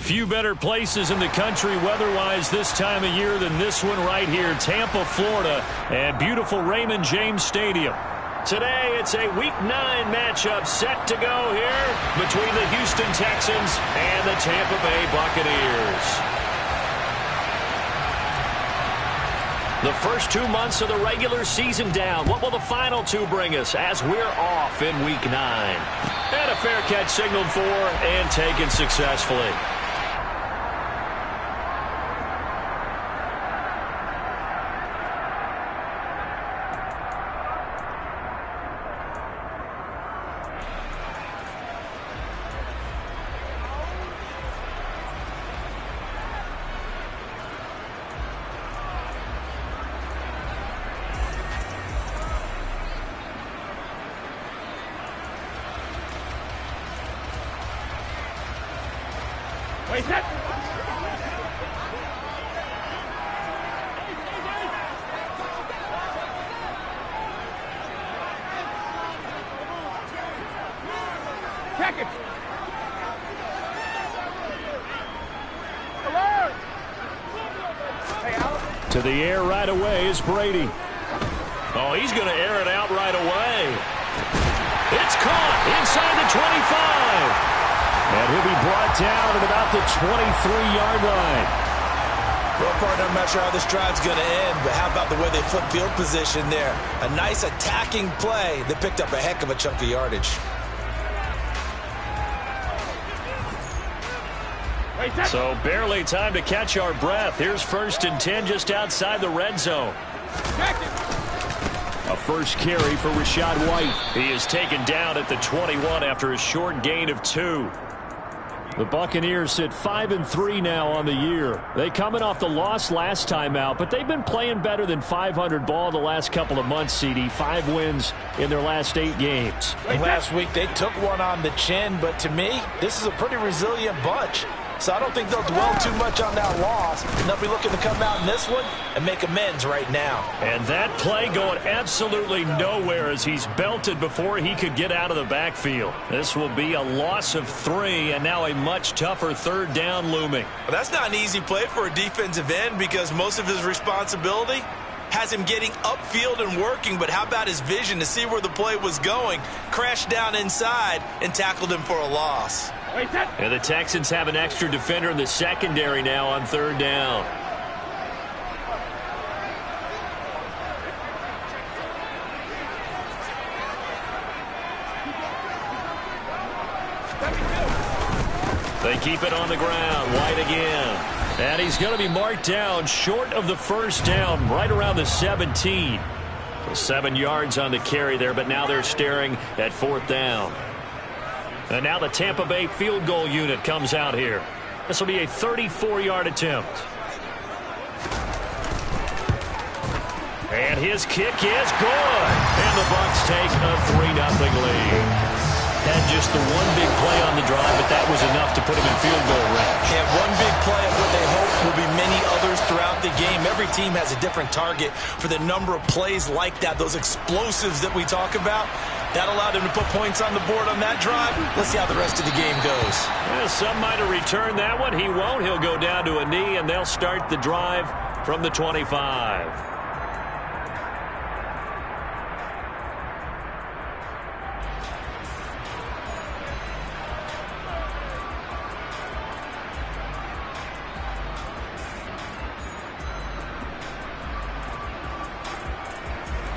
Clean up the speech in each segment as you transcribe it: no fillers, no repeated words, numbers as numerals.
Few better places in the country weather-wise this time of year than this one right here, Tampa, Florida, and beautiful Raymond James Stadium. Today, it's a Week 9 matchup set to go here between the Houston Texans and the Tampa Bay Buccaneers. The first 2 months of the regular season down. What will the final 2 bring us as we're off in Week 9? And a fair catch signaled for and taken successfully. Wait, set. Check it. Alert. To the air right away is Brady. Oh, he's going to air it out right away. It's caught inside the 25. And he'll be brought down at about the 23-yard line. Well, partner, I'm not sure how this drive's going to end, but how about the way they flip field position there? A nice attacking play that picked up a heck of a chunk of yardage. So barely time to catch our breath. Here's 1st and 10 just outside the red zone. A first carry for Rachaad White. He is taken down at the 21 after a short gain of 2. The Buccaneers sit 5-3 now on the year. They coming off the loss last time out, but they've been playing better than 500 ball the last couple of months, CD. 5 wins in their last 8 games. Last week they took one on the chin, but to me, this is a pretty resilient bunch. So I don't think they'll dwell too much on that loss. And they'll be looking to come out in this one and make amends right now. And that play going absolutely nowhere as he's belted before he could get out of the backfield. This will be a loss of 3 and now a much tougher 3rd down looming. Well, that's not an easy play for a defensive end because most of his responsibility has him getting upfield and working, but how about his vision to see where the play was going, crashed down inside, and tackled him for a loss. And the Texans have an extra defender in the secondary now on 3rd down. They keep it on the ground. White again. And he's going to be marked down short of the 1st down, right around the 17. So 7 yards on the carry there, but now they're staring at 4th down. And now the Tampa Bay field goal unit comes out here. This will be a 34-yard attempt. And his kick is good. And the Bucs take a 3-0 lead. Had just the one big play on the drive, but that was enough to put him in field goal range. And one big play of what they hope will be many others throughout the game. Every team has a different target for the number of plays like that, those explosives that we talk about. That allowed him to put points on the board on that drive. Let's see how the rest of the game goes. Well, some might have returned that one. He won't. He'll go down to a knee, and they'll start the drive from the 25.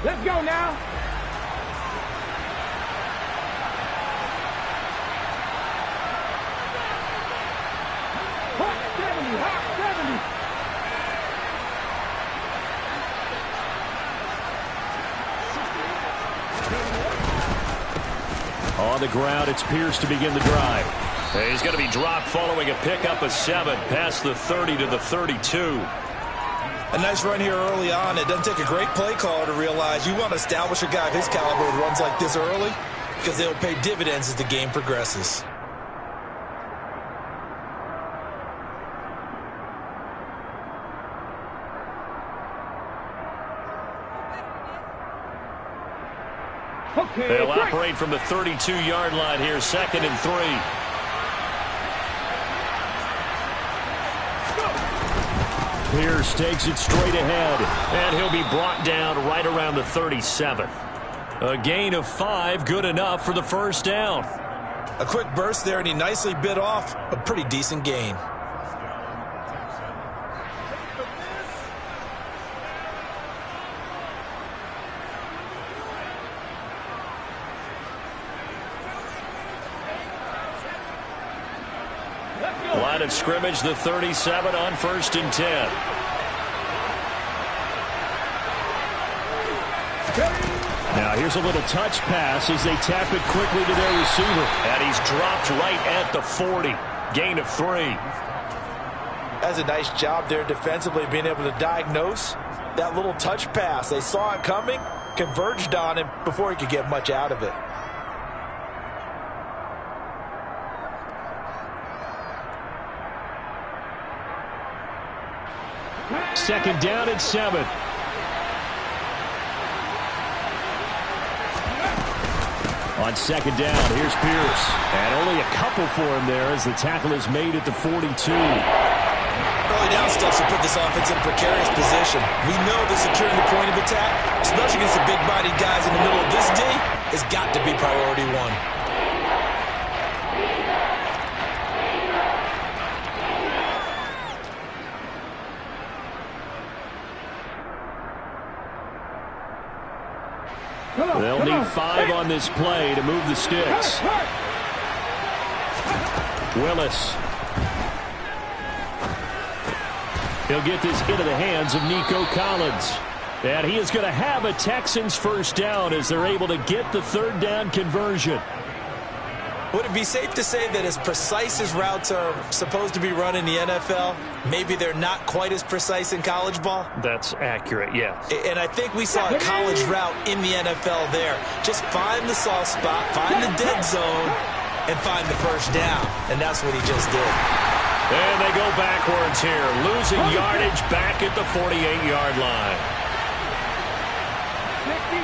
Let's go now. Hot 70, hot 70. On the ground, it's Pierce to begin the drive. He's going to be dropped following a pickup of 7 past the 30 to the 32. A nice run here early on. It doesn't take a great play caller to realize you want to establish a guy of his caliber with runs like this early because they'll pay dividends as the game progresses. Okay, they'll operate from the 32-yard line here, 2nd and 3. Pierce takes it straight ahead, and he'll be brought down right around the 37. A gain of 5, good enough for the first down. A quick burst there, and he nicely bit off a pretty decent gain. Line of scrimmage, the 37 on 1st and 10. Now here's a little touch pass as they tap it quickly to their receiver. And he's dropped right at the 40. Gain of 3. That's a nice job there defensively, being able to diagnose that little touch pass. They saw it coming, converged on him before he could get much out of it. Second down at 7. On second down, here's Pierce. And only a couple for him there as the tackle is made at the 42. Early down stuff to put this offense in a precarious position. We know that securing the point of attack, especially against the big-bodied guys in the middle of this day, has got to be priority 1. They'll need 5 on this play to move the sticks. Willis. He'll get this into the hands of Nico Collins. And he is going to have a Texans first down as they're able to get the 3rd down conversion. Would it be safe to say that as precise as routes are supposed to be run in the NFL, maybe they're not quite as precise in college ball? That's accurate, yes. And I think we saw a college route in the NFL there. Just find the soft spot, find the dead zone, and find the first down. And that's what he just did. And they go backwards here, losing yardage back at the 48-yard line. 60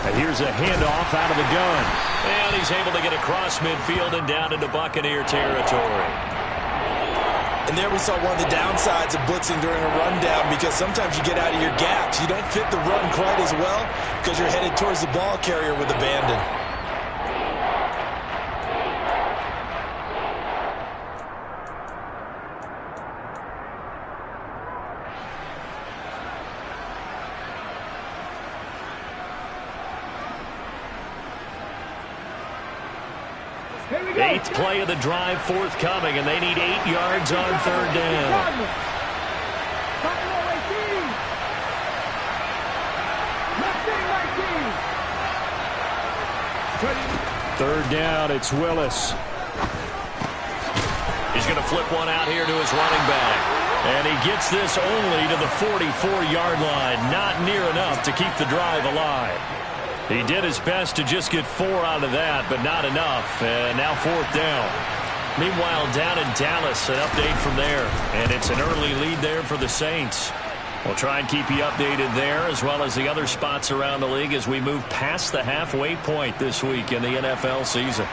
And here's a handoff out of the gun. And he's able to get across midfield and down into Buccaneer territory. And there we saw one of the downsides of blitzing during a rundown, because sometimes you get out of your gaps. You don't fit the run quite as well because you're headed towards the ball carrier with abandon. Eighth play of the drive forthcoming, and they need 8 yards on 3rd down. Third down, it's Willis. He's going to flip one out here to his running back. And he gets this only to the 44-yard line. Not near enough to keep the drive alive. He did his best to just get 4 out of that, but not enough. And now 4th down. Meanwhile, down in Dallas, an update from there. And it's an early lead there for the Saints. We'll try and keep you updated there, as well as the other spots around the league as we move past the halfway point this week in the NFL season.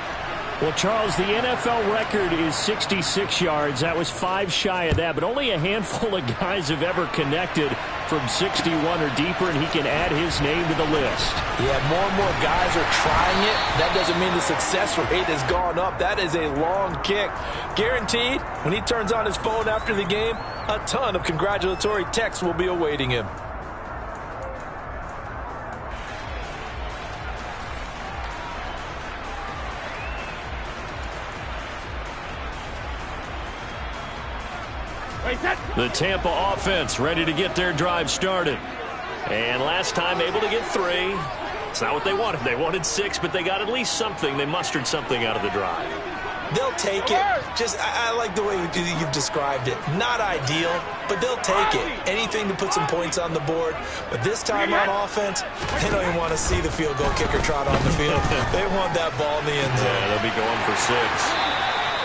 Well, Charles, the NFL record is 66 yards. That was 5 shy of that, but only a handful of guys have ever connected from 61 or deeper, and he can add his name to the list. Yeah, more and more guys are trying it. That doesn't mean the success rate has gone up. That is a long kick. Guaranteed, when he turns on his phone after the game, a ton of congratulatory texts will be awaiting him. The Tampa offense ready to get their drive started. And last time able to get 3. It's not what they wanted. They wanted 6, but they got at least something. They mustered something out of the drive. They'll take it. I like the way you've described it. Not ideal, but they'll take it. Anything to put some points on the board. But this time on offense, they don't even want to see the field goal kicker trot on the field. They want that ball in the end zone. Yeah, they'll be going for 6.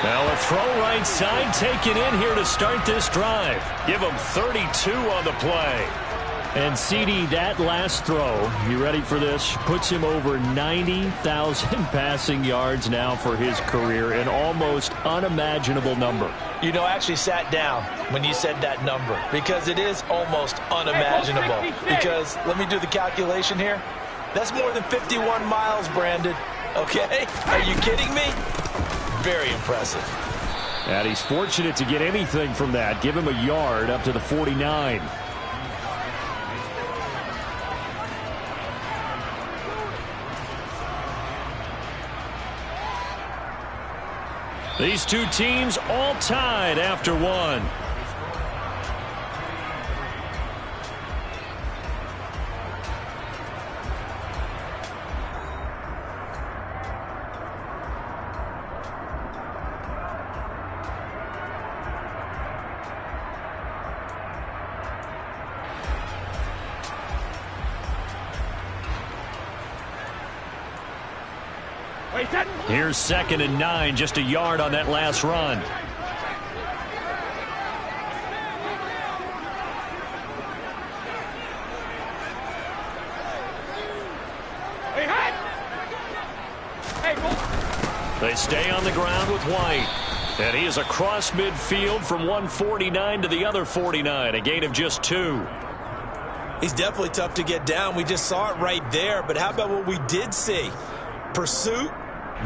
Now a throw right side taken in here to start this drive. Give them 32 on the play. And CD, that last throw, you ready for this? Puts him over 90,000 passing yards now for his career, an almost unimaginable number. You know, I actually sat down when you said that number because it is almost unimaginable. Because, let me do the calculation here. That's more than 51 miles, Brandon. Okay? Are you kidding me? Very impressive. And he's fortunate to get anything from that. Give him a yard up to the 49. These two teams all tied after one. Here's 2nd and 9, just a yard on that last run. They stay on the ground with White. And he is across midfield from 149 to the other 49, a gain of just 2. He's definitely tough to get down. We just saw it right there. But how about what we did see? Pursuit,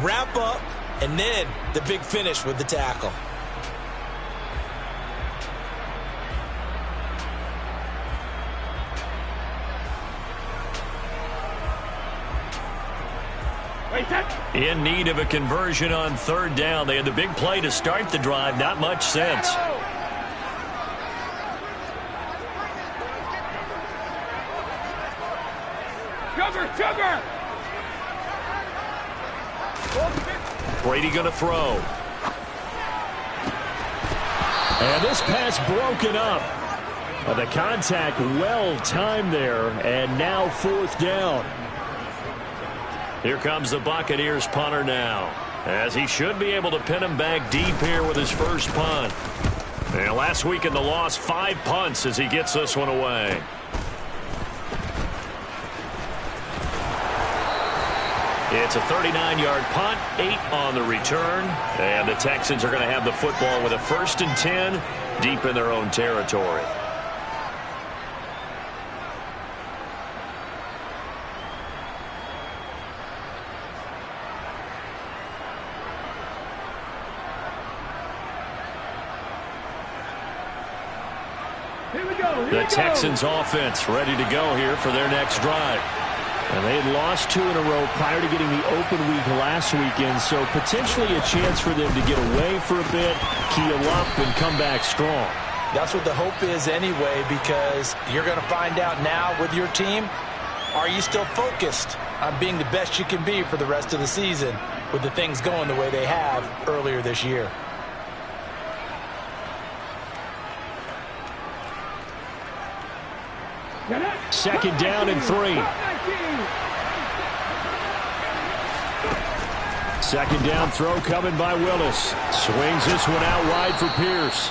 wrap up, and then the big finish with the tackle. In need of a conversion on 3rd down. They had the big play to start the drive. Not much sense. Sugar! Brady going to throw. And this pass broken up. The contact well timed there, and now 4th down. Here comes the Buccaneers punter now, as he should be able to pin him back deep here with his first punt. And last week in the loss, 5 punts as he gets this one away. It's a 39-yard punt, 8 on the return, and the Texans are going to have the football with a 1st and 10 deep in their own territory. The Texans offense ready to go here for their next drive. And they had lost 2 in a row prior to getting the open week last weekend, so potentially a chance for them to get away for a bit, keel up, and come back strong. That's what the hope is anyway, because you're going to find out now with your team, are you still focused on being the best you can be for the rest of the season with the things going the way they have earlier this year? Second down and 3. 2nd down throw coming by Willis. Swings this one out wide for Pierce.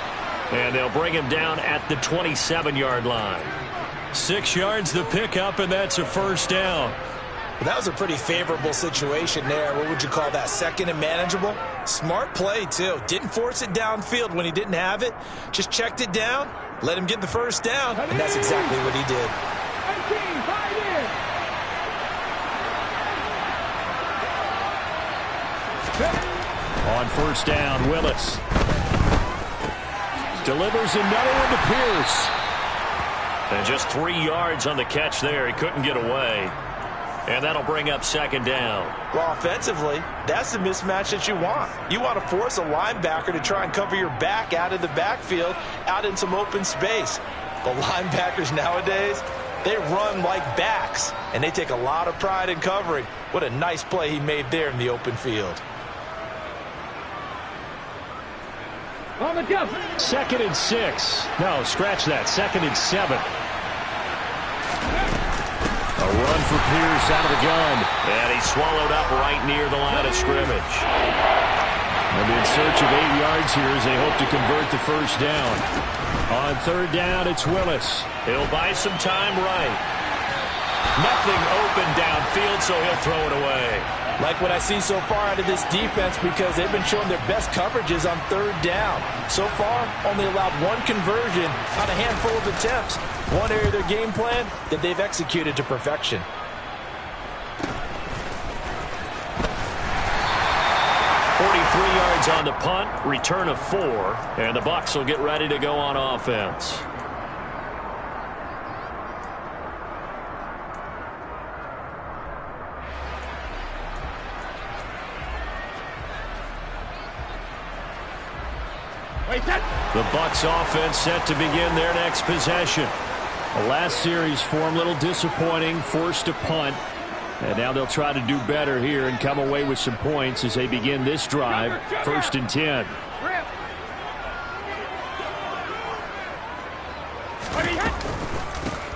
And they'll bring him down at the 27-yard line. 6 yards the pickup, and that's a 1st down. Well, that was a pretty favorable situation there. What would you call that? 2nd and manageable? Smart play, too. Didn't force it downfield when he didn't have it. Just checked it down, let him get the 1st down, and that's exactly what he did. On 1st down, Willis delivers another one to Pierce. And just 3 yards on the catch there. He couldn't get away. And that'll bring up 2nd down. Well, offensively, that's the mismatch that you want. You want to force a linebacker to try and cover your back out of the backfield, out in some open space. The linebackers nowadays, they run like backs, and they take a lot of pride in covering. What a nice play he made there in the open field. 2nd and 6. No, scratch that. 2nd and 7. A run for Pierce out of the gun. And he's swallowed up right near the line of scrimmage. And in search of 8 yards here as they hope to convert the 1st down. On third down, it's Willis. He'll buy some time right. Nothing open downfield, so he'll throw it away. Like what I see so far out of this defense, because they've been showing their best coverages on third down. So far, only allowed one conversion on a handful of attempts. One area of their game plan that they've executed to perfection. Yards on the punt, return of 4, and the Bucs will get ready to go on offense. The Bucs offense set to begin their next possession. The last series for them, a little disappointing, forced to punt. And now they'll try to do better here and come away with some points as they begin this drive. First and 10.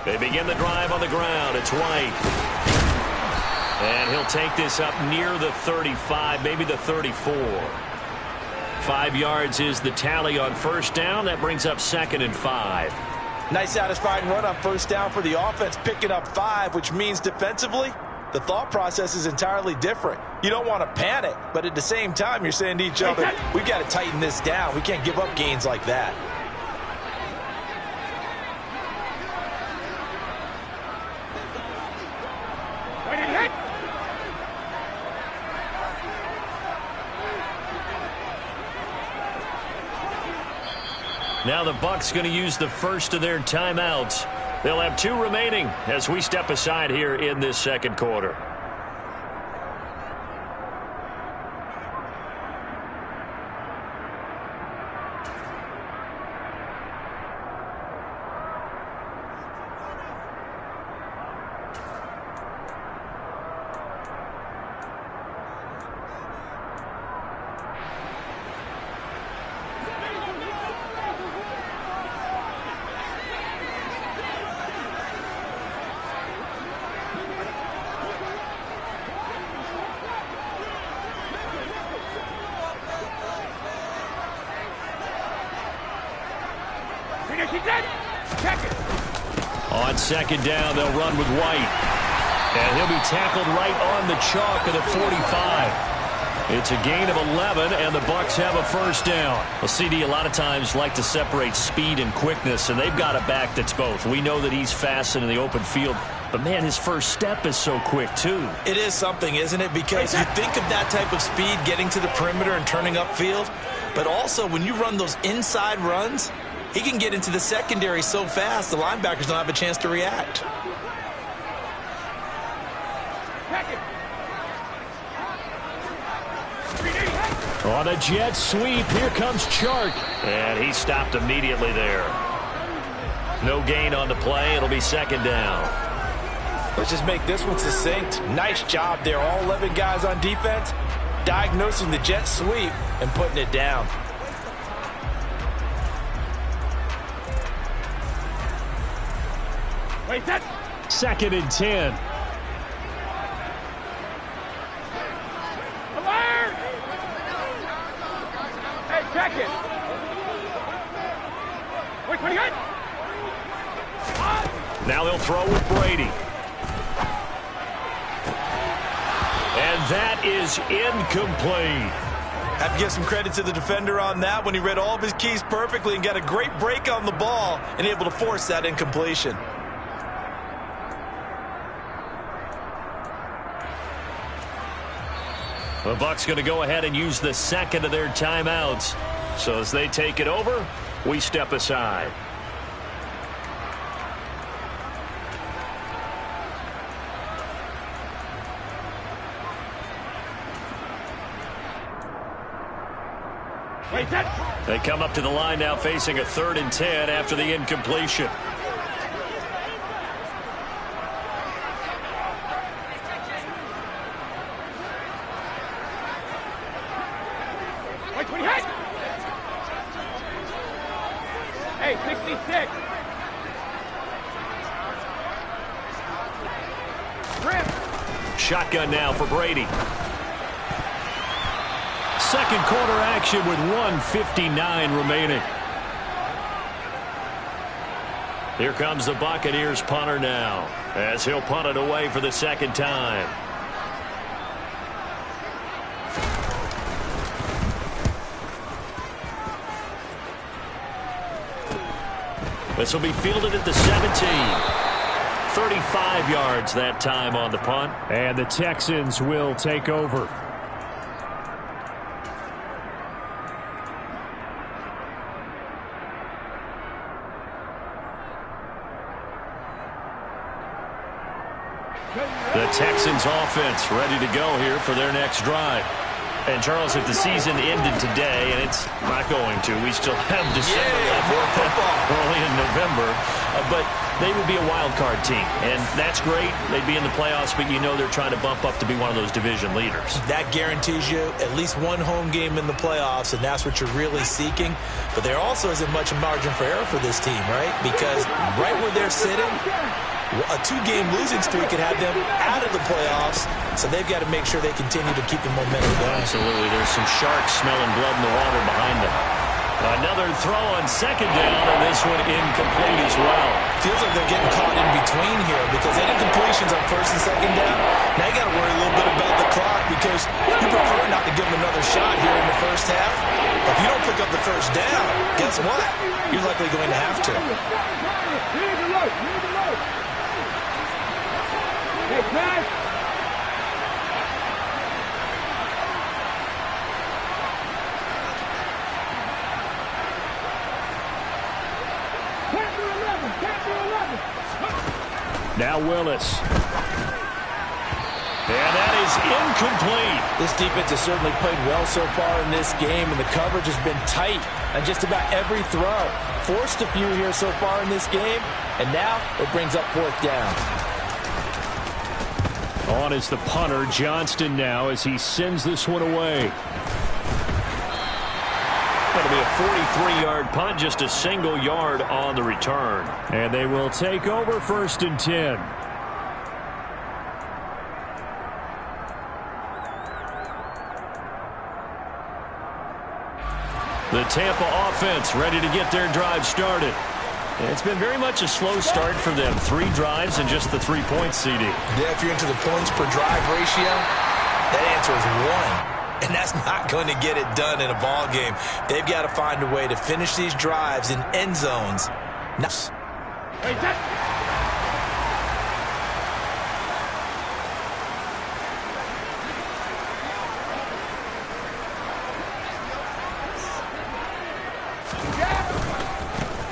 They begin the drive on the ground. It's White. And he'll take this up near the 35, maybe the 34. 5 yards is the tally on first down. That brings up 2nd and 5. Nice satisfying run on first down for the offense, picking up 5, which means defensively, the thought process is entirely different. You don't want to panic, but at the same time, you're saying to each other, we've got to tighten this down. We can't give up gains like that. Now the Bucs going to use the first of their timeouts. They'll have 2 remaining as we step aside here in this second quarter. On second down, they'll run with White. And he'll be tackled right on the chalk of the 45. It's a gain of 11, and the Bucs have a first down. Well, CD a lot of times like to separate speed and quickness, and they've got a back that's both. We know that he's fast in the open field, but, man, his first step is so quick, too. It is something, isn't it? Because you think of that type of speed getting to the perimeter and turning upfield, but also when you run those inside runs, he can get into the secondary so fast, the linebackers don't have a chance to react. On a jet sweep, here comes Chark. And he stopped immediately there. No gain on the play. It'll be second down. Let's just make this one succinct. Nice job there. All 11 guys on defense diagnosing the jet sweep and putting it down. Second and 10. Alert! Hey, check it. Wait, what do you got? Now they'll throw with Brady. And that is incomplete. Have to give some credit to the defender on that when he read all of his keys perfectly and got a great break on the ball and able to force that incompletion. The Bucs going to go ahead and use the second of their timeouts. So as they take it over, we step aside. They come up to the line now facing a 3rd and 10 after the incompletion. Hey, 66. Shotgun now for Brady. Second quarter action with 1:59 remaining. Here comes the Buccaneers punter now, as he'll punt it away for the second time. This will be fielded at the 17. 35 yards that time on the punt. And the Texans will take over. The Texans offense ready to go here for their next drive. And, Charles, if the season ended today, and it's not going to, we still have December left, early in November, but they would be a wild card team, and that's great. They'd be in the playoffs, but you know they're trying to bump up to be one of those division leaders. That guarantees you at least one home game in the playoffs, and that's what you're really seeking. But there also isn't much margin for error for this team, right? Because right where they're sitting, a 2-game losing streak could have them out of the playoffs, so they've got to make sure they continue to keep the momentum going. Absolutely. There's some sharks smelling blood in the water behind them. Another throw on second down, and this one incomplete as well. Feels like they're getting caught in between here because any completions on first and second down, now you got to worry a little bit about the clock because you prefer not to give them another shot here in the first half. But if you don't pick up the first down, guess what? You're likely going to have to. Hey, Chris! Now Willis. And that is incomplete. This defense has certainly played well so far in this game, and the coverage has been tight on just about every throw. Forced a few here so far in this game, and now it brings up fourth down. On is the punter, Johnston, now as he sends this one away. That'll be a 43-yard punt, just a single yard on the return. And they will take over 1st and 10. The Tampa offense ready to get their drive started. It's been very much a slow start for them. 3 drives and just the 3-point CD. Yeah, if you're into the points per drive ratio, that answer is 1. And that's not going to get it done in a ball game. They've got to find a way to finish these drives in end zones.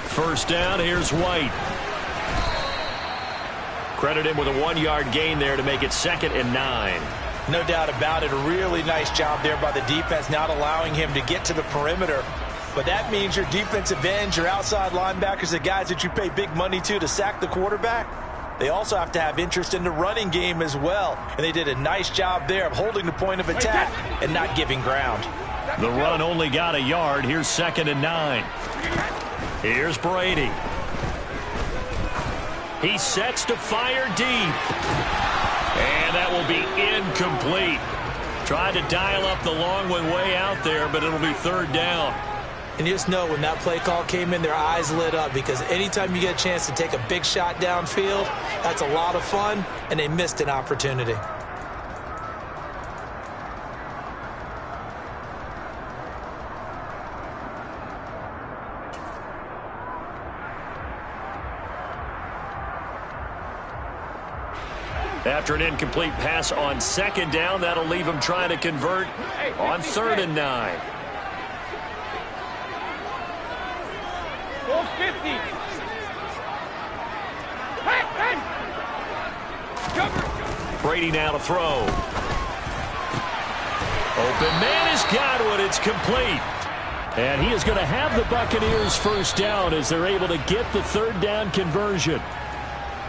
First down, here's White. Credit him with a 1-yard gain there to make it 2nd and 9. No doubt about it. A really nice job there by the defense, not allowing him to get to the perimeter. But that means your defensive ends, your outside linebackers, the guys that you pay big money to sack the quarterback, they also have to have interest in the running game as well. And they did a nice job there of holding the point of attack and not giving ground. The run only got a yard. Here's 2nd and 9. Here's Brady. He sets to fire deep. And that will be incomplete. Tried to dial up the long one way out there, but it'll be 3rd down. And you just know when that play call came in, their eyes lit up because anytime you get a chance to take a big shot downfield, that's a lot of fun, and they missed an opportunity. After an incomplete pass on 2nd down, that'll leave him trying to convert on 3rd and 9. Go 50. Brady now to throw. Open man is Godwin. It's complete. And he is going to have the Buccaneers first down as they're able to get the 3rd down conversion.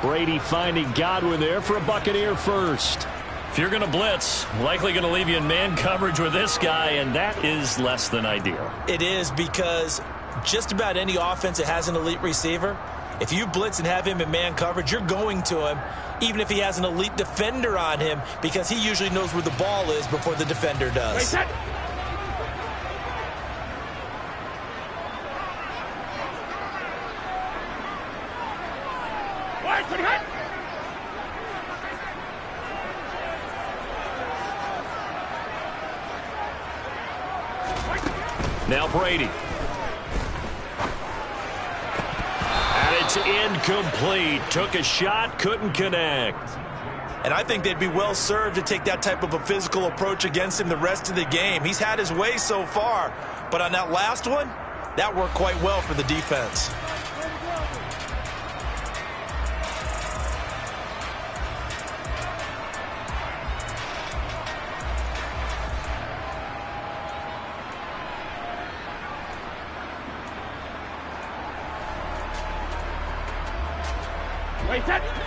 Brady finding Godwin there for a Buccaneer first. If you're going to blitz, likely going to leave you in man coverage with this guy, and that is less than ideal. It is because just about any offense that has an elite receiver, if you blitz and have him in man coverage, you're going to him, even if he has an elite defender on him, because he usually knows where the ball is before the defender does. Now Brady. And it's incomplete. Took a shot, couldn't connect. And I think they'd be well served to take that type of a physical approach against him the rest of the game. He's had his way so far, but on that last one, that worked quite well for the defense.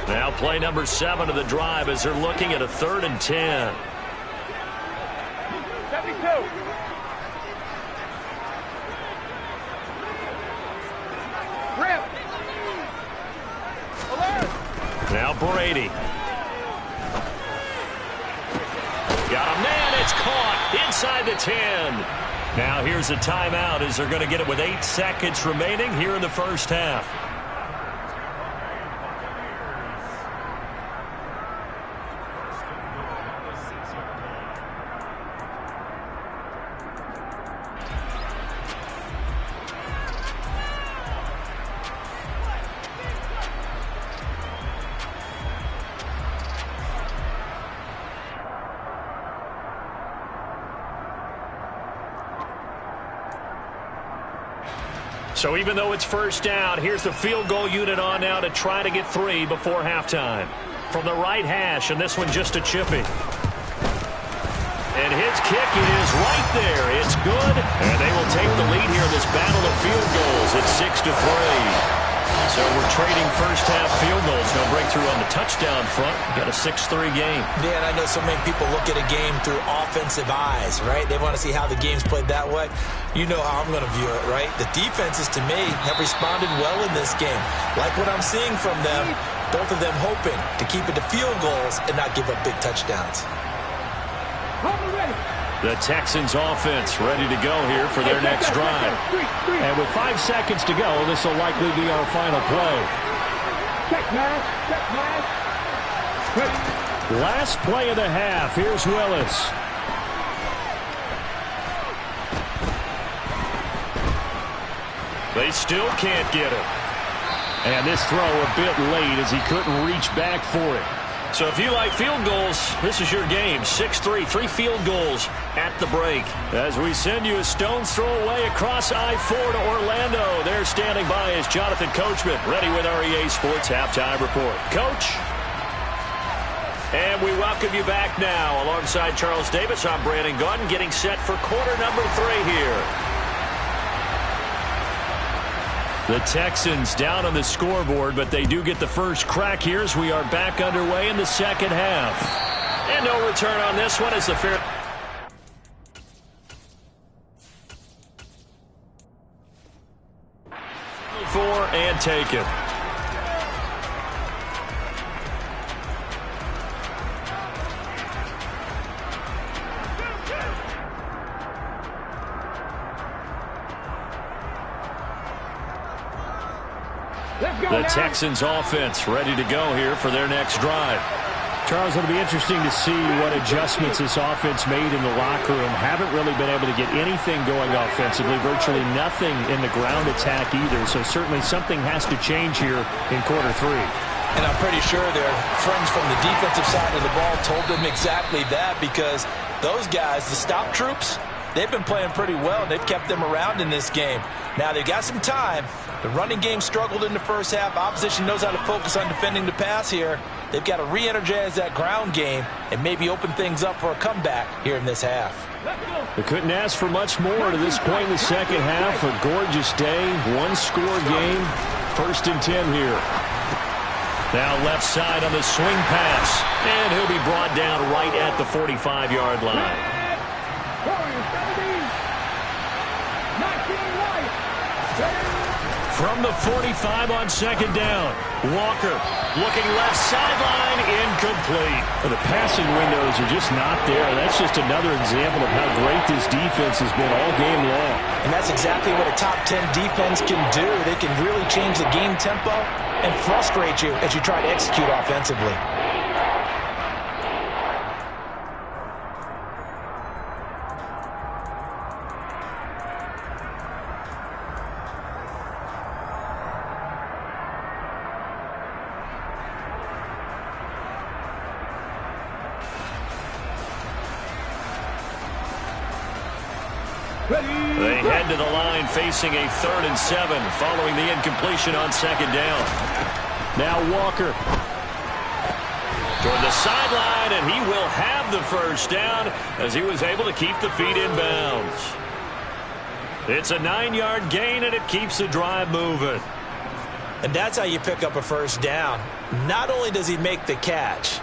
Now play number 7 of the drive as they're looking at a 3rd and 10. 72. Rip. Alert. Now Brady. Got a man. It's caught inside the 10. Now here's a timeout as they're going to get it with 8 seconds remaining here in the first half. So even though it's first down, here's the field goal unit on now to try to get 3 before halftime. From the right hash, and this one just a chippy. And his kick, it is right there. It's good, and they will take the lead here in this battle of field goals. It's 6-3. So we're trading first-half field goals. No breakthrough on the touchdown front. Got a 6-3 game. Yeah, and I know so many people look at a game through offensive eyes, right? They want to see how the game's played that way. You know how I'm going to view it, right? The defenses, to me, have responded well in this game. Like what I'm seeing from them, both of them hoping to keep it to field goals and not give up big touchdowns. The Texans offense ready to go here for their next drive. And with 5 seconds to go, this will likely be our final play. Last play of the half. Here's Willis. They still can't get him. And this throw a bit late as he couldn't reach back for it. So if you like field goals, this is your game. 6-3, 3 field goals at the break. As we send you a stone's throw away across I-4 to Orlando. There standing by is Jonathan Coachman, ready with our EA Sports Halftime Report. Coach. And we welcome you back now. Alongside Charles Davis, I'm Brandon Gunn, getting set for quarter number 3 here. The Texans down on the scoreboard, but they do get the first crack here as we are back underway in the second half. And no return on this one as the fair... and taken. The Texans offense ready to go here for their next drive. Charles, it'll be interesting to see what adjustments this offense made in the locker room. Haven't really been able to get anything going offensively, virtually nothing in the ground attack either. So certainly something has to change here in quarter 3. And I'm pretty sure their friends from the defensive side of the ball told them exactly that, because those guys, the stop troops, they've been playing pretty well, and they've kept them around in this game. Now, they've got some time. The running game struggled in the first half. Opposition knows how to focus on defending the pass here. They've got to re-energize that ground game and maybe open things up for a comeback here in this half. They couldn't ask for much more to this point in the second half. A gorgeous day, one-score game. 1st and 10 here. Now left side on the swing pass. And he'll be brought down right at the 45-yard line. From the 45 on 2nd down. Walker looking left sideline, incomplete. Well, the passing windows are just not there. That's just another example of how great this defense has been all game long. And that's exactly what a top 10 defense can do. They can really change the game tempo and frustrate you as you try to execute offensively. They head to the line facing a 3rd and 7 following the incompletion on 2nd down. Now Walker. Toward the sideline, and he will have the 1st down as he was able to keep the feet in bounds. It's a 9-yard gain, and it keeps the drive moving. And that's how you pick up a 1st down. Not only does he make the catch,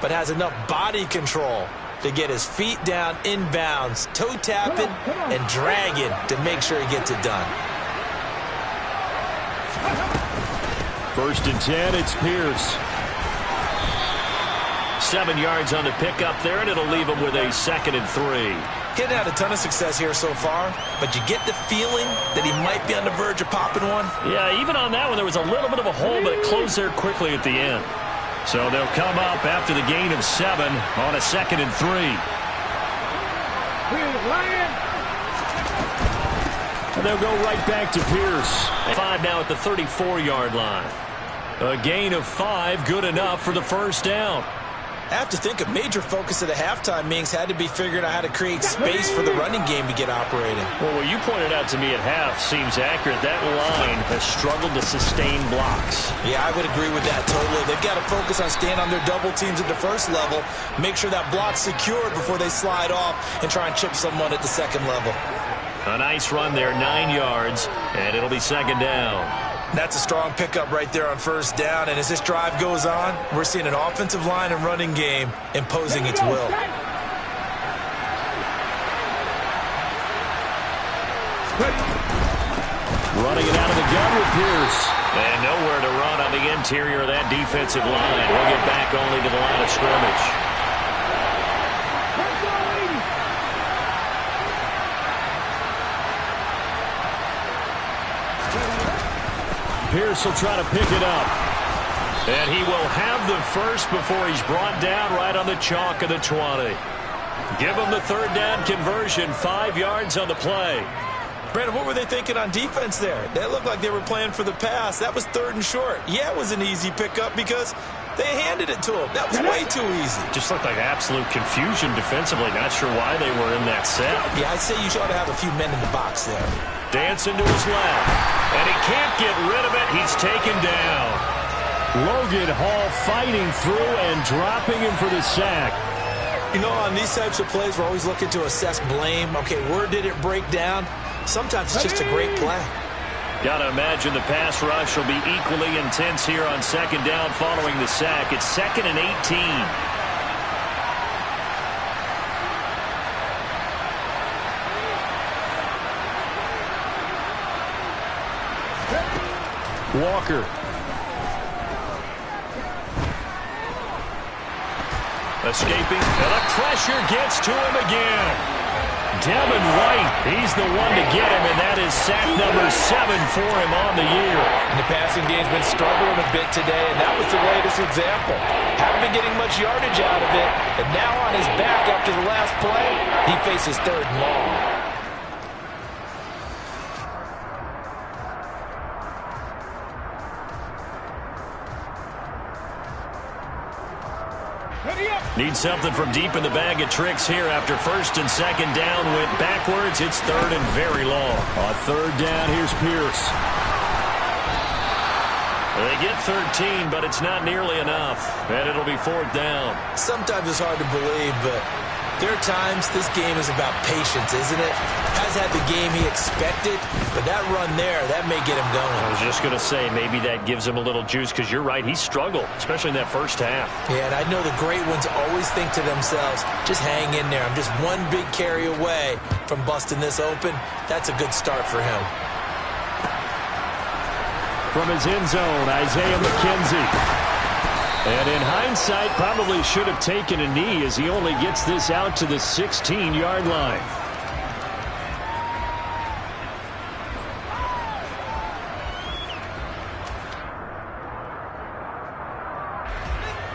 but has enough body control to get his feet down inbounds, toe tapping and dragging to make sure he gets it done. 1st and 10, it's Pierce. 7 yards on the pickup there, and it'll leave him with a 2nd and 3. Getting had a ton of success here so far, but you get the feeling that he might be on the verge of popping one. Yeah, even on that one, there was a little bit of a hole, but it closed there quickly at the end. So they'll come up after the gain of 7 on a 2nd and 3. And they'll go right back to Pierce. 5 now at the 34-yard line. A gain of 5, good enough for the 1st down. I have to think a major focus of the halftime meetings had to be figuring out how to create space for the running game to get operating. Well, what you pointed out to me at half seems accurate. That line has struggled to sustain blocks. Yeah, I would agree with that totally. They've got to focus on staying on their double teams at the 1st level, make sure that block's secured before they slide off and try and chip someone at the 2nd level. A nice run there, 9 yards, and it'll be 2nd down. That's a strong pickup right there on 1st down, and as this drive goes on, we're seeing an offensive line and running game imposing its will. Running it out of the gun with Pierce. And nowhere to run on the interior of that defensive line. We'll get back only to the line of scrimmage. Pierce will try to pick it up. And he will have the 1st before he's brought down right on the chalk of the 20. Give him the 3rd down conversion, 5 yards on the play. Brandon, what were they thinking on defense there? They looked like they were playing for the pass. That was 3rd and short. Yeah, it was an easy pickup because they handed it to him. That was way too easy. Just looked like absolute confusion defensively. Not sure why they were in that set. Yeah, I'd say you ought to have a few men in the box there. Dancing to his left. And he can't get rid of it. He's taken down. Logan Hall fighting through and dropping him for the sack. You know, on these types of plays, we're always looking to assess blame. Okay, where did it break down? Sometimes it's just a great play. Got to imagine the pass rush will be equally intense here on 2nd down following the sack. It's 2nd and 18. Walker. Escaping, and the pressure gets to him again. Devin White, he's the one to get him, and that is sack number 7 for him on the year. And the passing game's been struggling a bit today, and that was the latest example. Haven't been getting much yardage out of it, and now on his back after the last play, he faces 3rd and long. Need something from deep in the bag of tricks here after 1st and 2nd down went backwards. It's 3rd and very long. On 3rd down, here's Pierce. They get 13, but it's not nearly enough. And it'll be 4th down. Sometimes it's hard to believe, but there are times this game is about patience, isn't it? Has had the game he expected, but that run there, that may get him going. I was just going to say, maybe that gives him a little juice, because you're right, he struggled, especially in that 1st half. Yeah, and I know the great ones always think to themselves, just hang in there. I'm just one big carry away from busting this open. That's a good start for him. From his end zone, Isaiah McKenzie. And in hindsight, probably should have taken a knee as he only gets this out to the 16-yard line.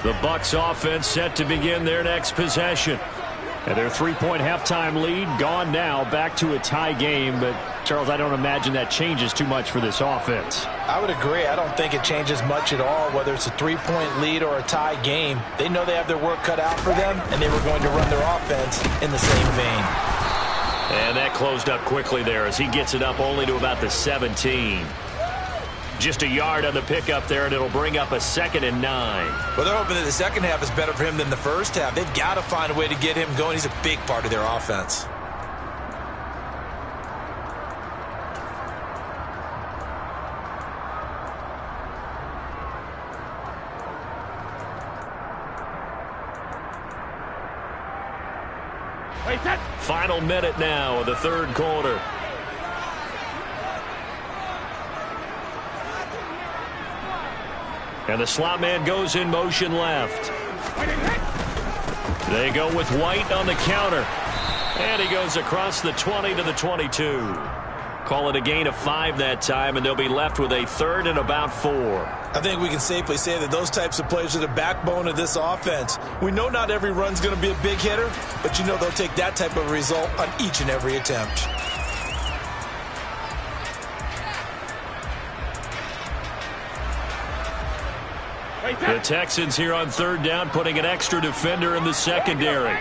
The Bucs offense set to begin their next possession. And their 3-point halftime lead gone now, back to a tie game. But, Charles, I don't imagine that changes too much for this offense. I would agree. I don't think it changes much at all, whether it's a 3-point lead or a tie game. They know they have their work cut out for them, and they were going to run their offense in the same vein. And that closed up quickly there as he gets it up only to about the 17. Just a yard on the pickup there, and it'll bring up a 2nd and 9. Well, they're hoping that the second half is better for him than the first half. They've got to find a way to get him going. He's a big part of their offense. Final minute now of the third quarter. And the slot man goes in motion left. They go with White on the counter. And he goes across the 20 to the 22. Call it a gain of 5 that time, and they'll be left with a 3rd and about 4. I think we can safely say that those types of plays are the backbone of this offense. We know not every run's going to be a big hitter, but you know they'll take that type of result on each and every attempt. The Texans here on 3rd down, putting an extra defender in the secondary.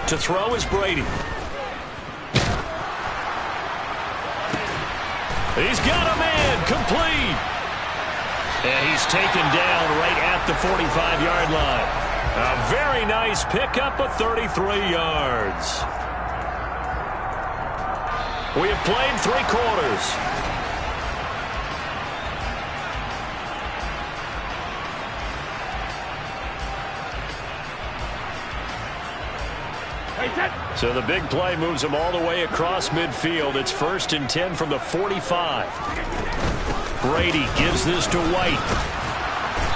To throw is Brady. He's got a man, complete. And he's taken down right at the 45-yard line. A very nice pickup of 33 yards. We have played 3 quarters. So the big play moves him all the way across midfield. It's 1st and 10 from the 45. Brady gives this to White.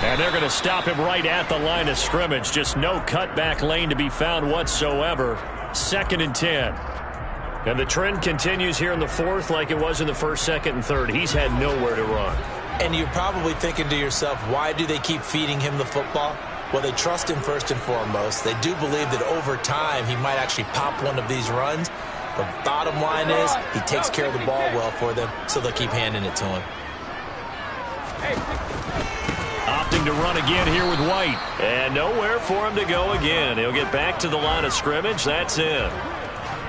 And they're going to stop him right at the line of scrimmage. Just no cutback lane to be found whatsoever. 2nd and 10. And the trend continues here in the 4th like it was in the 1st, 2nd, and 3rd. He's had nowhere to run. And you're probably thinking to yourself, why do they keep feeding him the football? Well, they trust him first and foremost. They do believe that over time he might actually pop one of these runs. But bottom line is he takes care of the ball well for them, so they'll keep handing it to him. Opting to run again here with White. And nowhere for him to go again. He'll get back to the line of scrimmage. That's it.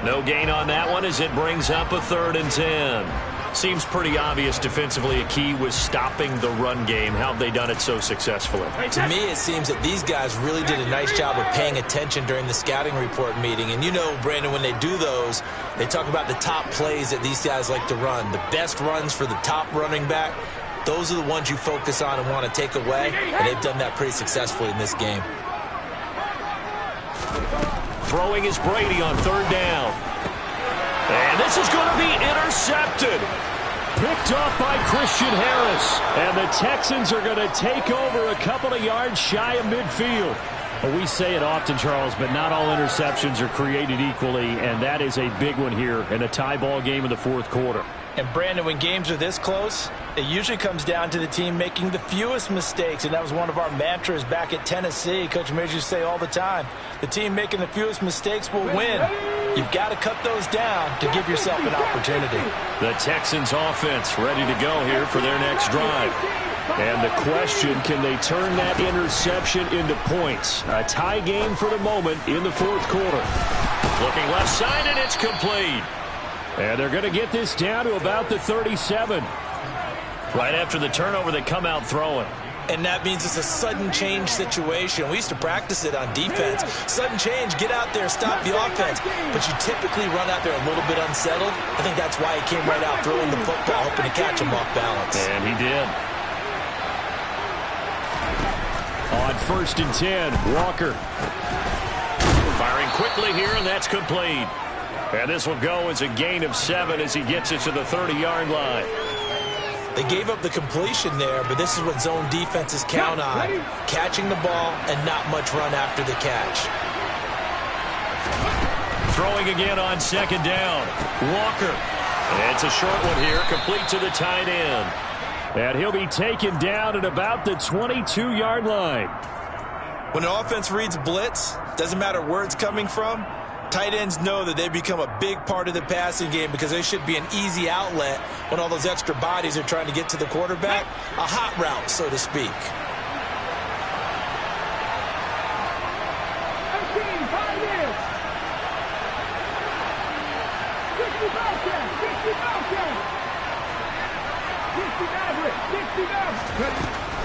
No gain on that one as it brings up a 3rd and 10. Seems pretty obvious defensively a key was stopping the run game. How have they done it so successfully? To me, it seems that these guys really did a nice job of paying attention during the scouting report meeting. And you know, Brandon, when they do those, they talk about the top plays that these guys like to run. The best runs for the top running back, those are the ones you focus on and want to take away. And they've done that pretty successfully in this game. Throwing is Brady on 3rd down. And this is going to be intercepted. Picked off by Christian Harris. And the Texans are going to take over a couple of yards shy of midfield. Well, we say it often, Charles, but not all interceptions are created equally, and that is a big one here in a tie ball game in the 4th quarter. And, Brandon, when games are this close, it usually comes down to the team making the fewest mistakes, and that was one of our mantras back at Tennessee. Coach Mears used to say all the time, the team making the fewest mistakes will win. You've got to cut those down to give yourself an opportunity. The Texans offense ready to go here for their next drive. And the question, can they turn that interception into points? A tie game for the moment in the 4th quarter. Looking left side, and it's complete. And they're going to get this down to about the 37. Right after the turnover, they come out throwing. And that means it's a sudden change situation. We used to practice it on defense. Sudden change, get out there, stop the offense. But you typically run out there a little bit unsettled. I think that's why he came right out throwing the football, hoping to catch him off balance. And he did. On 1st and 10, Walker. Firing quickly here, and that's complete. And this will go as a gain of 7 as he gets it to the 30-yard line. They gave up the completion there, but this is what zone defenses count on. Catching the ball and not much run after the catch. Throwing again on 2nd down. Walker. And it's a short one here, complete to the tight end. And he'll be taken down at about the 22-yard line. When an offense reads blitz, doesn't matter where it's coming from, tight ends know that they become a big part of the passing game because they should be an easy outlet when all those extra bodies are trying to get to the quarterback. A hot route, so to speak.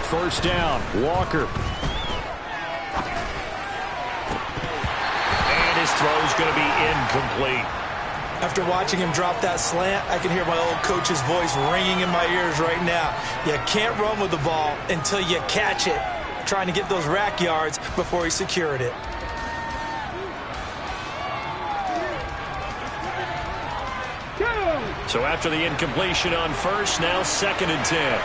First down, Walker. And his throw's going to be incomplete. After watching him drop that slant, I can hear my old coach's voice ringing in my ears right now. You can't run with the ball until you catch it. Trying to get those rack yards before he secured it. So after the incompletion on first, now 2nd and 10.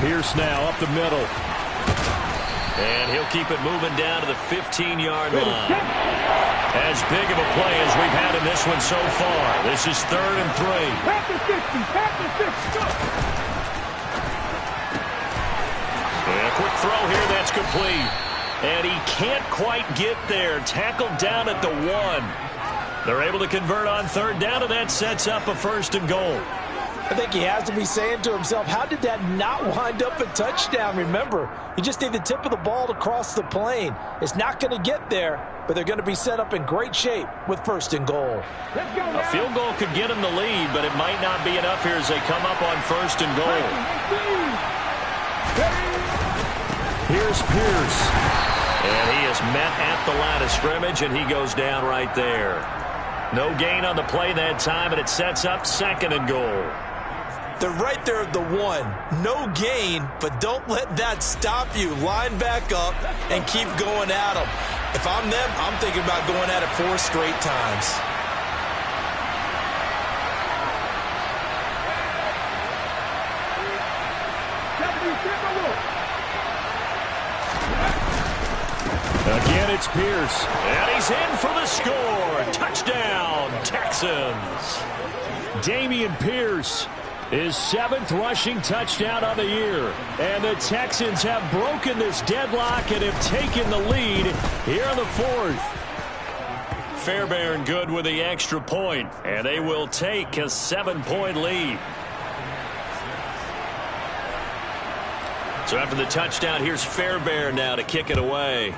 Pierce now up the middle. And he'll keep it moving down to the 15-yard line. As big of a play as we've had in this one so far. This is 3rd and 3. And a quick throw here, that's complete. And he can't quite get there. Tackled down at the 1. They're able to convert on 3rd down, and that sets up a 1st and goal. I think he has to be saying to himself, how did that not wind up a touchdown? Remember, you just need the tip of the ball to cross the plane. It's not going to get there, but they're going to be set up in great shape with 1st and goal. A field goal could get him the lead, but it might not be enough here as they come up on 1st and goal. Here's Pierce. And he is met at the line of scrimmage, and he goes down right there. No gain on the play that time, and it sets up 2nd and goal. They're right there at the 1. No gain, but don't let that stop you. Line back up and keep going at them. If I'm them, I'm thinking about going at it 4 straight times. Again, it's Pierce. And he's in for the score. Touchdown, Texans. Dameon Pierce, his 7th rushing touchdown of the year. And the Texans have broken this deadlock and have taken the lead here in the 4th. Fairbairn good with the extra point, and they will take a 7-point lead. So after the touchdown, here's Fairbairn now to kick it away.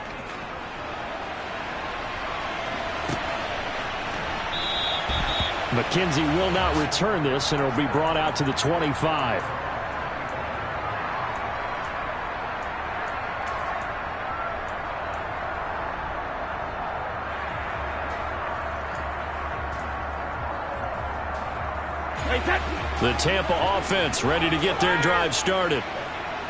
McKenzie will not return this, and it'll be brought out to the 25. The Tampa offense ready to get their drive started.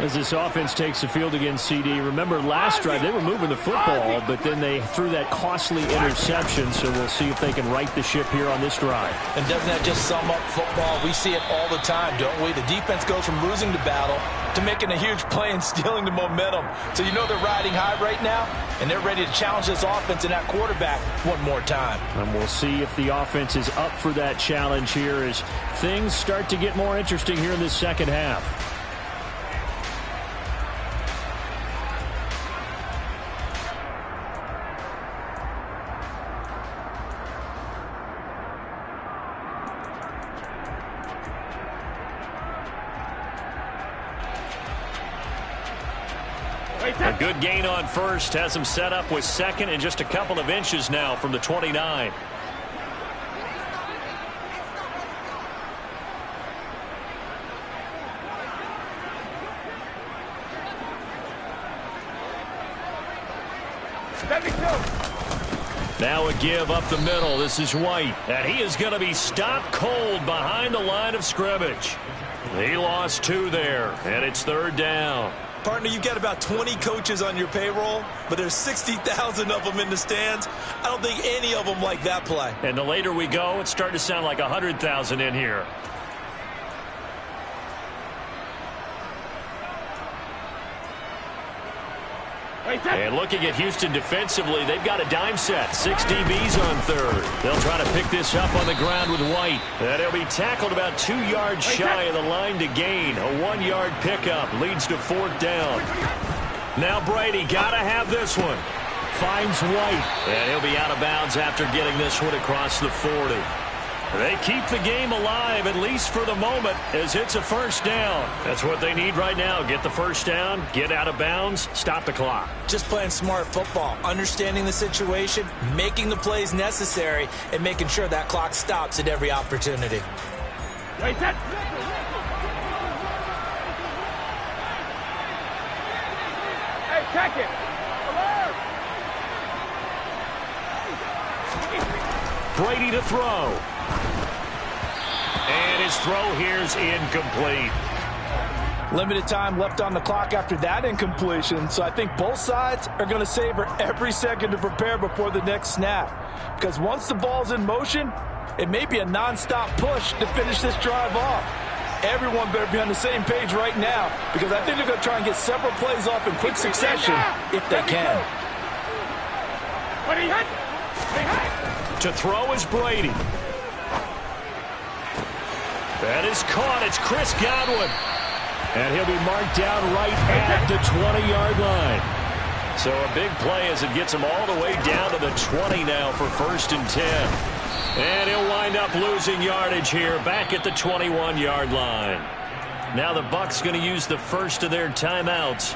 As this offense takes the field against CD, remember last drive they were moving the football, but then they threw that costly interception, so we'll see if they can right the ship here on this drive. And doesn't that just sum up football? We see it all the time, don't we? The defense goes from losing the battle to making a huge play and stealing the momentum. So you know they're riding high right now, and they're ready to challenge this offense and that quarterback one more time. And we'll see if the offense is up for that challenge here as things start to get more interesting here in the second half. A good gain on first has him set up with 2nd and just a couple of inches now from the 29. Now a give up the middle. This is White, and he is going to be stopped cold behind the line of scrimmage. He lost 2 there, and it's 3rd down. Partner, you've got about 20 coaches on your payroll, but there's 60,000 of them in the stands. I don't think any of them like that play. And the later we go, it's starting to sound like 100,000 in here. And looking at Houston defensively, they've got a dime set. 6 DBs on 3rd. They'll try to pick this up on the ground with White. And he'll be tackled about 2 yards shy of the line to gain. A 1-yard pickup leads to 4th down. Now Brady got to have this one. Finds White. And he'll be out of bounds after getting this one across the 40. They keep the game alive, at least for the moment, as it's a first down. That's what they need right now. Get the first down, get out of bounds, stop the clock. Just playing smart football, understanding the situation, making the plays necessary, and making sure that clock stops at every opportunity. Wait, set. Hey, check it. Brady to throw. And his throw here is incomplete. Limited time left on the clock after that incompletion, so I think both sides are going to savor every second to prepare before the next snap. Because once the ball's in motion, it may be a nonstop push to finish this drive off. Everyone better be on the same page right now, because I think they're going to try and get several plays off in quick succession if they can. What he hit? To throw is Brady. That is caught. It's Chris Godwin. And he'll be marked down right at the 20-yard line. So a big play as it gets him all the way down to the 20 now for 1st and 10. And he'll wind up losing yardage here back at the 21-yard line. Now the Bucs going to use the first of their timeouts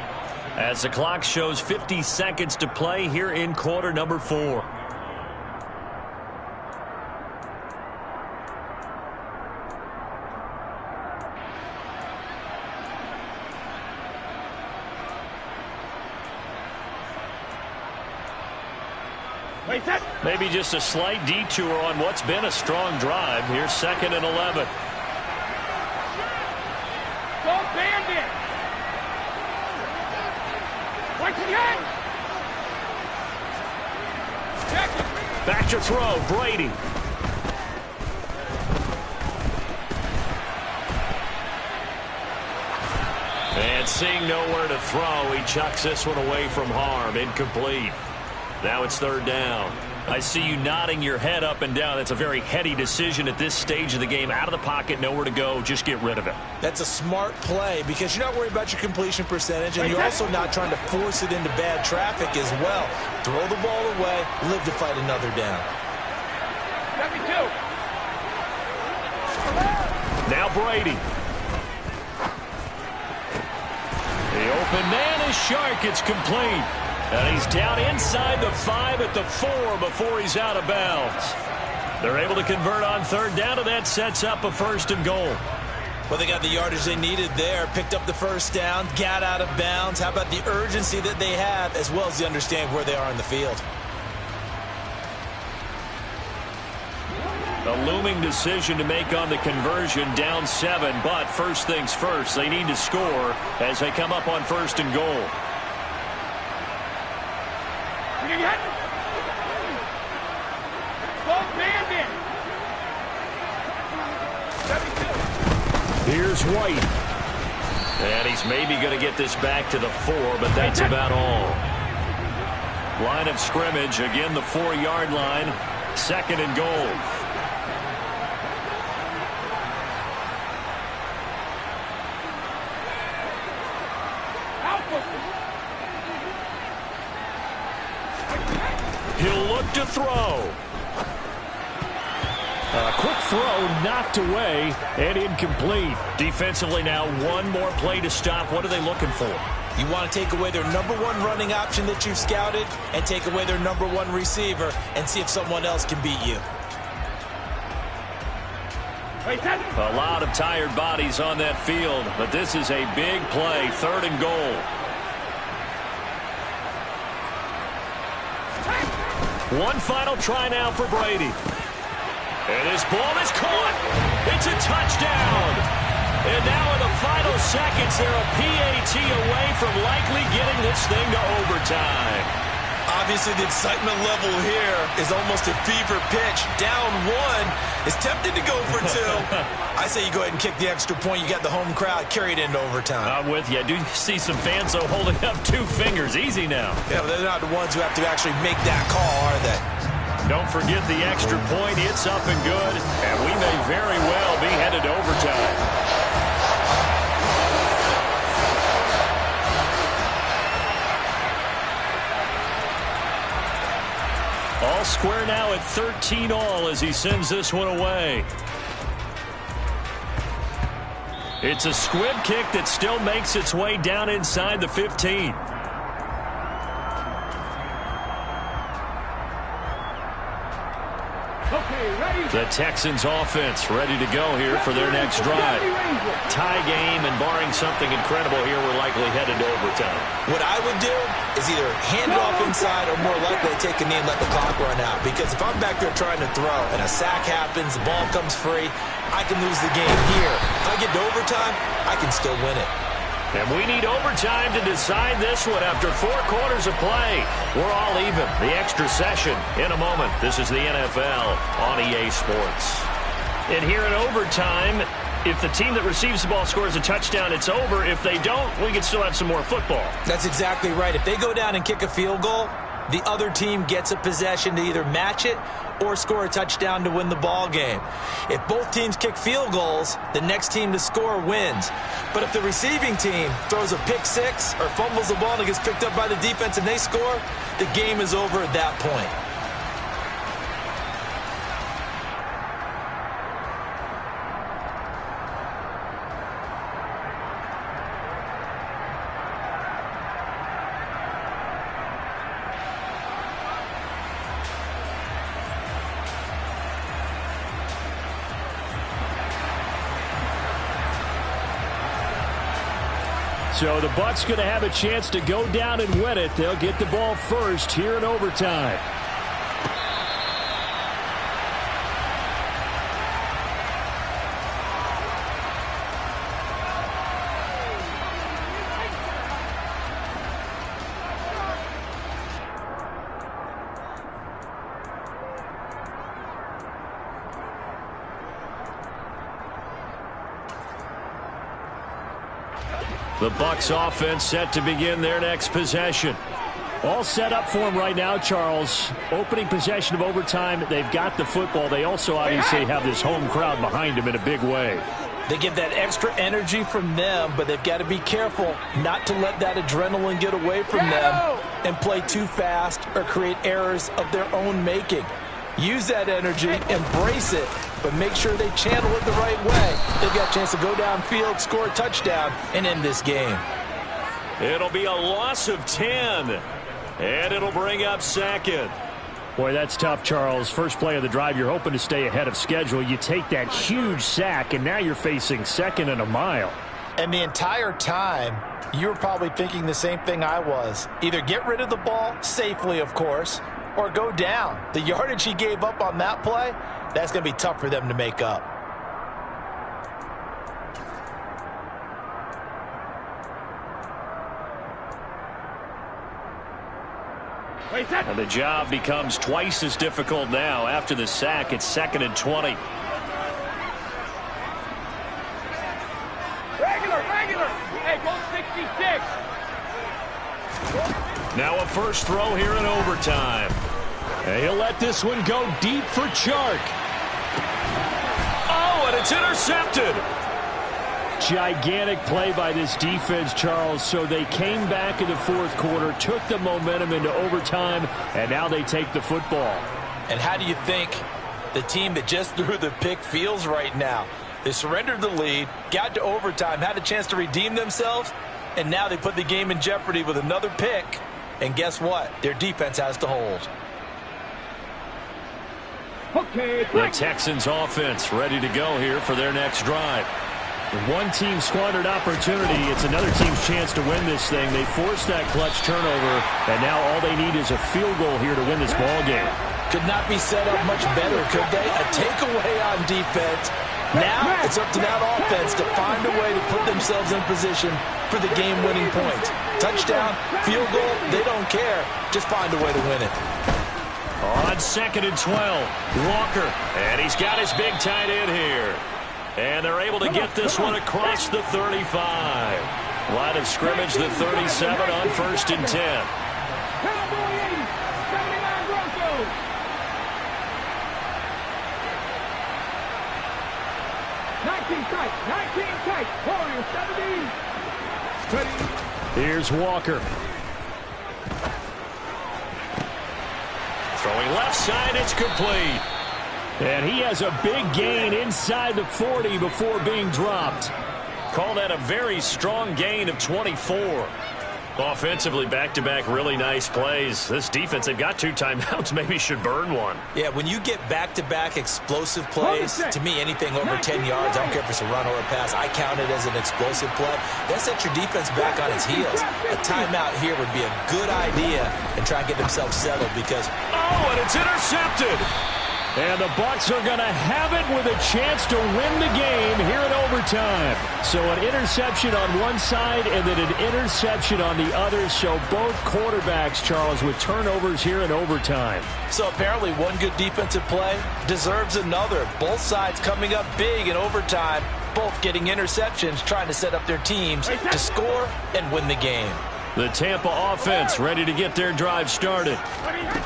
as the clock shows 50 seconds to play here in quarter number 4. Maybe just a slight detour on what's been a strong drive. Here's 2nd and 11. Go Bandit! What's he hit? Check it. Back to throw, Brady. And seeing nowhere to throw, he chucks this one away from harm. Incomplete. Now it's 3rd down. I see you nodding your head up and down. That's a very heady decision at this stage of the game. Out of the pocket, nowhere to go. Just get rid of it. That's a smart play because you're not worried about your completion percentage, and you're also not trying to force it into bad traffic as well. Throw the ball away, live to fight another down. 72. Now Brady. The open man is Shark. It's complete. And he's down inside the 5 at the 4 before he's out of bounds. They're able to convert on 3rd down, and that sets up a 1st and goal. Well, they got the yardage they needed there, picked up the 1st down, got out of bounds. How about the urgency that they have, as well as the understanding where they are in the field? A looming decision to make on the conversion, down 7, but first things first, they need to score as they come up on 1st and goal. Here's White. And he's maybe going to get this back to the 4, but that's about all. Line of scrimmage, again the 4-yard line, 2nd and goal. He'll look to throw. A quick throw knocked away and incomplete. Defensively now, one more play to stop. What are they looking for? You want to take away their number 1 running option that you've scouted and take away their number 1 receiver and see if someone else can beat you. A lot of tired bodies on that field, but this is a big play, 3rd and goal. One final try now for Brady. And his ball is caught. It's a touchdown. And now in the final seconds, they're a PAT away from likely getting this thing to overtime. Obviously, the excitement level here is almost a fever pitch. Down 1 is tempted to go for 2. I say you go ahead and kick the extra point. You got the home crowd. Carry it into overtime. I'm with you. I do see some fans, though, holding up 2 fingers. Easy now. Yeah, but they're not the ones who have to actually make that call, are they? Don't forget the extra point. It's up and good. And we may very well be headed to overtime. All square now at 13-all as he sends this one away. It's a squib kick that still makes its way down inside the 15. The Texans offense ready to go here for their next drive. Tie game, and barring something incredible here, we're likely headed to overtime. What I would do is either hand it off inside or more likely take a knee and let the clock run out. Because if I'm back there trying to throw and a sack happens, the ball comes free, I can lose the game here. If I get to overtime, I can still win it. And we need overtime to decide this one after 4 quarters of play. We're all even. The extra session in a moment. This is the NFL on EA Sports. And here in overtime, if the team that receives the ball scores a touchdown, it's over. If they don't, we can still have some more football. That's exactly right. If they go down and kick a field goal, the other team gets a possession to either match it or score a touchdown to win the ball game. If both teams kick field goals, the next team to score wins. But if the receiving team throws a pick six or fumbles the ball and it gets picked up by the defense and they score, the game is over at that point. So the Bucs going to have a chance to go down and win it. They'll get the ball first here in overtime. The Bucs offense set to begin their next possession. All set up for them right now, Charles. Opening possession of overtime. They've got the football. They also obviously have this home crowd behind them in a big way. They get that extra energy from them, but they've got to be careful not to let that adrenaline get away from them and play too fast or create errors of their own making. Use that energy, embrace it, but make sure they channel it the right way. They've got a chance to go downfield, score a touchdown, and end this game. It'll be a loss of 10, and it'll bring up second. Boy, that's tough, Charles. First play of the drive, you're hoping to stay ahead of schedule. You take that huge sack, and now you're facing second and a mile. And the entire time, you were probably thinking the same thing I was. Either get rid of the ball, safely, of course, or go down. The yardage he gave up on that play, that's going to be tough for them to make up. And the job becomes twice as difficult now. After the sack, it's 2nd and 20. Regular. Hey, go 66. Now a first throw here in overtime. And he'll let this one go deep for Chark. Oh, and it's intercepted. Gigantic play by this defense, Charles. So they came back in the fourth quarter, took the momentum into overtime, and now they take the football. And how do you think the team that just threw the pick feels right now? They surrendered the lead, got to overtime, had a chance to redeem themselves, and now they put the game in jeopardy with another pick. And guess what? Their defense has to hold. The Texans offense ready to go here for their next drive. One team squandered opportunity. It's another team's chance to win this thing. They forced that clutch turnover, and now all they need is a field goal here to win this ball game. Could not be set up much better, could they? A takeaway on defense. Now it's up to that offense to find a way to put themselves in position for the game-winning points. Touchdown, field goal, they don't care. Just find a way to win it. On 2nd and 12, Walker, and he's got his big tight end here. And they're able to get this one across the 35. Line of scrimmage, the 37 on 1st and 10. Here's Walker. Throwing left side, it's complete. And he has a big gain inside the 40 before being dropped. Call that a very strong gain of 24. Offensively, back-to-back really nice plays. This defense, they've got 2 timeouts, maybe should burn one. Yeah, when you get back-to-back explosive plays, to me, anything over 10 yards, I don't care if it's a run or a pass, I count it as an explosive play. That sets your defense back on its heels. A timeout here would be a good idea and try and get themselves settled because... Oh, and it's intercepted! And the Bucs are going to have it with a chance to win the game here in overtime. So an interception on one side and then an interception on the other. So both quarterbacks, Charles, with turnovers here in overtime. So apparently one good defensive play deserves another. Both sides coming up big in overtime. Both getting interceptions, trying to set up their teams to score and win the game. The Tampa offense ready to get their drive started.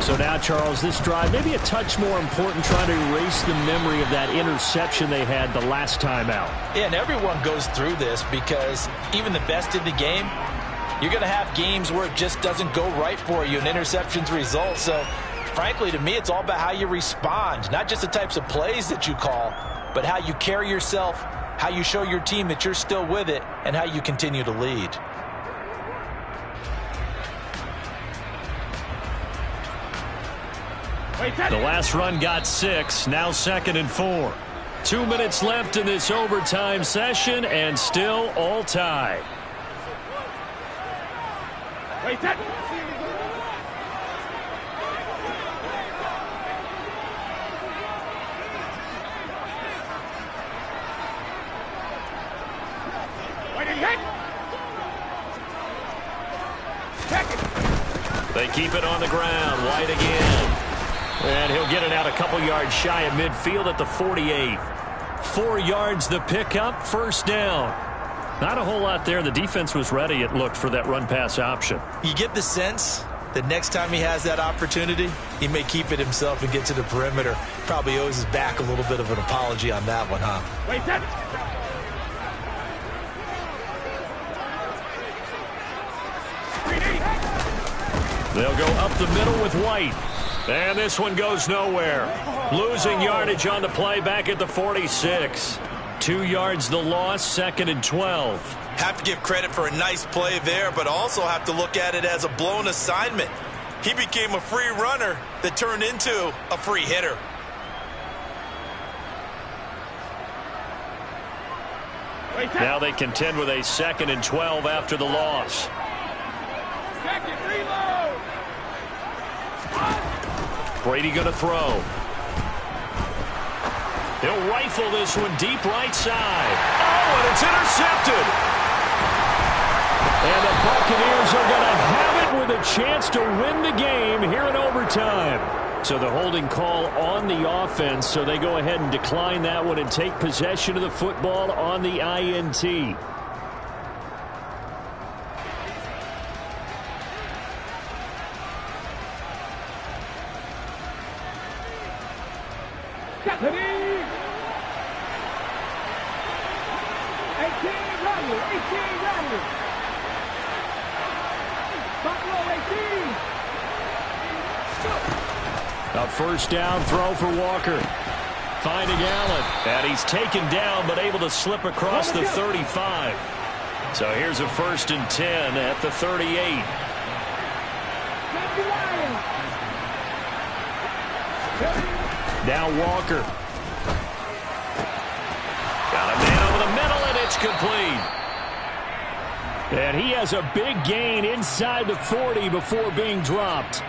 So now, Charles, this drive maybe a touch more important, trying to erase the memory of that interception they had the last time out. Yeah, and everyone goes through this because even the best in the game, you're going to have games where it just doesn't go right for you and interceptions result. So, frankly, to me, it's all about how you respond, not just the types of plays that you call, but how you carry yourself, how you show your team that you're still with it, and how you continue to lead. The last run got 6, now 2nd and 4. 2 minutes left in this overtime session, and still all tied. Wait, that. They keep it on the ground. White again. And he'll get it out a couple yards shy of midfield at the 48. 4 yards the pickup, first down. Not a whole lot there. The defense was ready, it looked, for that run-pass option. You get the sense that next time he has that opportunity, he may keep it himself and get to the perimeter. Probably owes his back a little bit of an apology on that one, huh? Wait, that. They'll go up the middle with White. And this one goes nowhere. Losing yardage on the play back at the 46. 2 yards the loss, 2nd and 12. Have to give credit for a nice play there, but also have to look at it as a blown assignment. He became a free runner that turned into a free hitter. Now they contend with a 2nd and 12 after the loss. Second reload. Brady going to throw. He'll rifle this one deep right side. Oh, and it's intercepted. And the Buccaneers are going to have it with a chance to win the game here in overtime. So the holding call on the offense, so they go ahead and decline that one and take possession of the football on the INT. A first down throw for Walker. Finding Allen. And he's taken down but able to slip across the 35. So here's a 1st and 10 at the 38. Now Walker. Got a man over the middle, and it's complete. And he has a big gain inside the 40 before being dropped.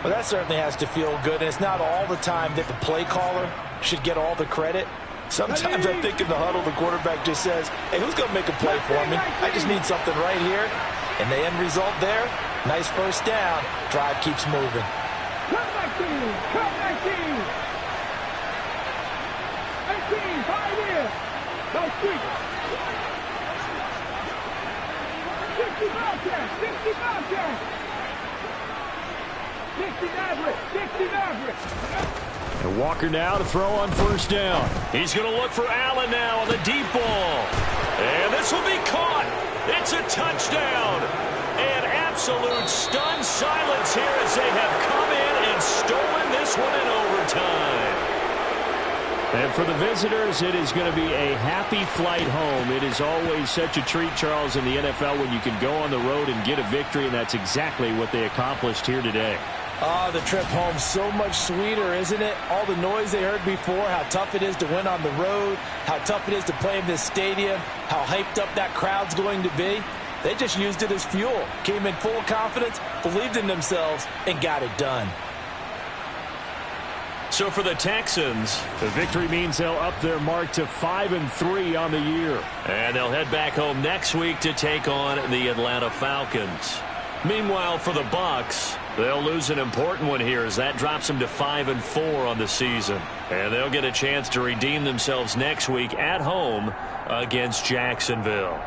Well, that certainly has to feel good, and it's not all the time that the play caller should get all the credit. Sometimes I think in the huddle, the quarterback just says, hey, who's going to make a play for me? I just need something right here. And the end result there, nice first down. Drive keeps moving. Come back team. Come back team. 18, 5 in. No street. 60 Bobcats. 60 Bobcats. 60 Maverick. 60 Maverick. And Walker now to throw on first down. He's going to look for Allen now on the deep ball. And this will be caught. It's a touchdown. And absolute stunned silence here as they have come in and stolen this one in overtime. And for the visitors, it is going to be a happy flight home. It is always such a treat, Charles, in the NFL when you can go on the road and get a victory, and that's exactly what they accomplished here today. Oh, the trip home so much sweeter, isn't it? All the noise they heard before, how tough it is to win on the road, how tough it is to play in this stadium, how hyped up that crowd's going to be. They just used it as fuel, came in full confidence, believed in themselves, and got it done. So for the Texans, the victory means they'll up their mark to 5-3 on the year. And they'll head back home next week to take on the Atlanta Falcons. Meanwhile, for the Bucs, they'll lose an important one here as that drops them to 5-4 on the season. And they'll get a chance to redeem themselves next week at home against Jacksonville.